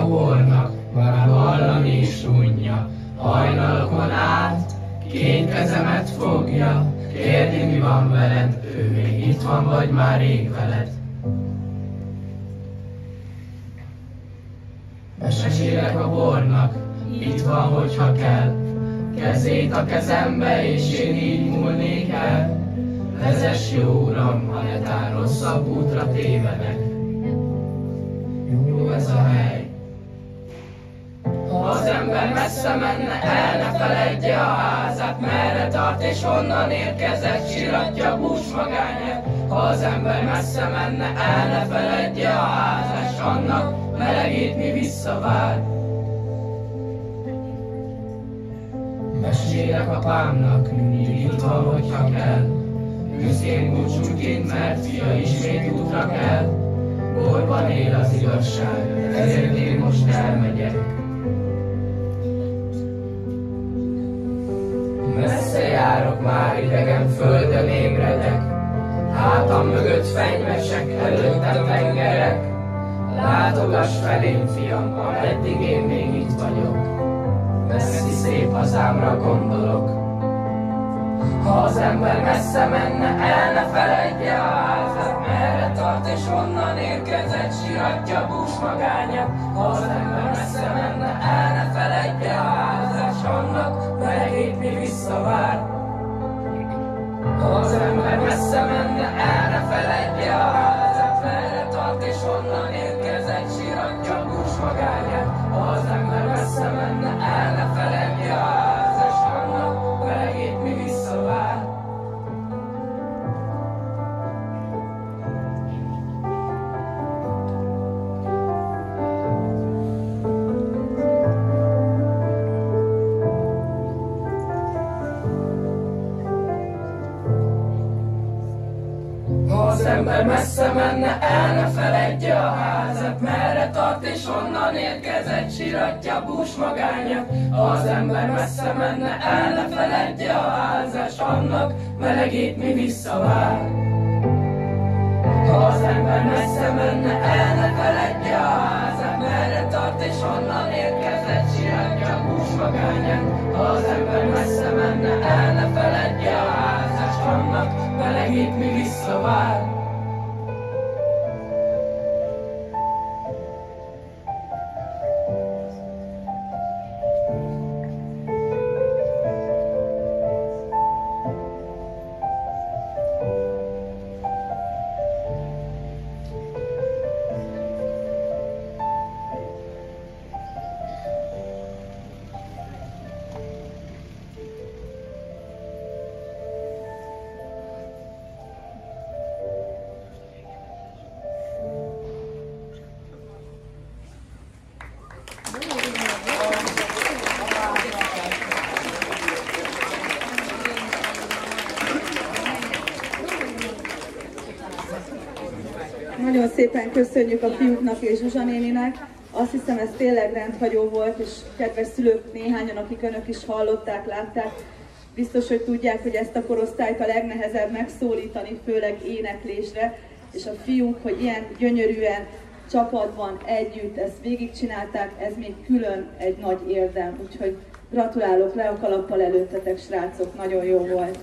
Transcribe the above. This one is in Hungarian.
a bornak, már hallani is unja. Hajnalokon át, két kezemet fogja, kérdi, mi van veled, ő még itt van, vagy már rég veled. Mesélek a bornak, itt van, hogyha kell, kezét a kezembe, és én így múlnék el. Vezess, jó uram, ha netán rosszabb útra tévedek. Jó ez a hely. Ha az ember messze menne, el ne feledje a házát, merre tart és honnan érkezett, siratja bús magányát. Ha az ember messze menne, el ne feledje a házát, s annak melegét mi visszavár. Mesélek apámnak, mindig itt van, hogyha kell, büszkén búcsúként, mert fia ismét útra kell. Borban él az igazság, ezért én most elmegyek. Messze járok, már idegen földön ébredek, hátam mögött fenyvesek, előttem tengerek. Látogass felém, fiam, ameddig én még itt vagyok, messzi szép hazámra gondolok. Ha az ember messze menne, el ne feledje a házat, merre tart és honnan érkezett, siratja bús magányát. Ha az ember messze menne, el ne feledje a házat, s annak melegét mi visszavár. Ha az ember messze menne, el ne feledje a házat, merre tart és honnan érkezett, siratja bús magányát. Ha az ember messze menne, el ne feledje a házat, s annak melegét mi visszavár. Ha az ember messze menne, el ne feledje a házat, merre tart és honnan érkezett, siratja bús magányát. Ha az ember messze menne, el ne feledje a házat, s annak melegét mi visszavár. Ha az ember messze menne, el ne feledje a házat, merre tart és honnan érkezett, siratja bús magányát. Ha az ember messze menne, el ne feledje a házat, s annak melegét mi visszavár. Nagyon szépen köszönjük a fiúknak és Zsuzsa néninek. Azt hiszem, ez tényleg rendhagyó volt, és kedves szülők néhányan, akik önök is hallották, látták, biztos, hogy tudják, hogy ezt a korosztályt a legnehezebb megszólítani, főleg éneklésre, és a fiúk, hogy ilyen gyönyörűen csapatban együtt ezt végigcsinálták, ez még külön egy nagy érdem. Úgyhogy gratulálok, le a kalappal előttetek, srácok, nagyon jó volt.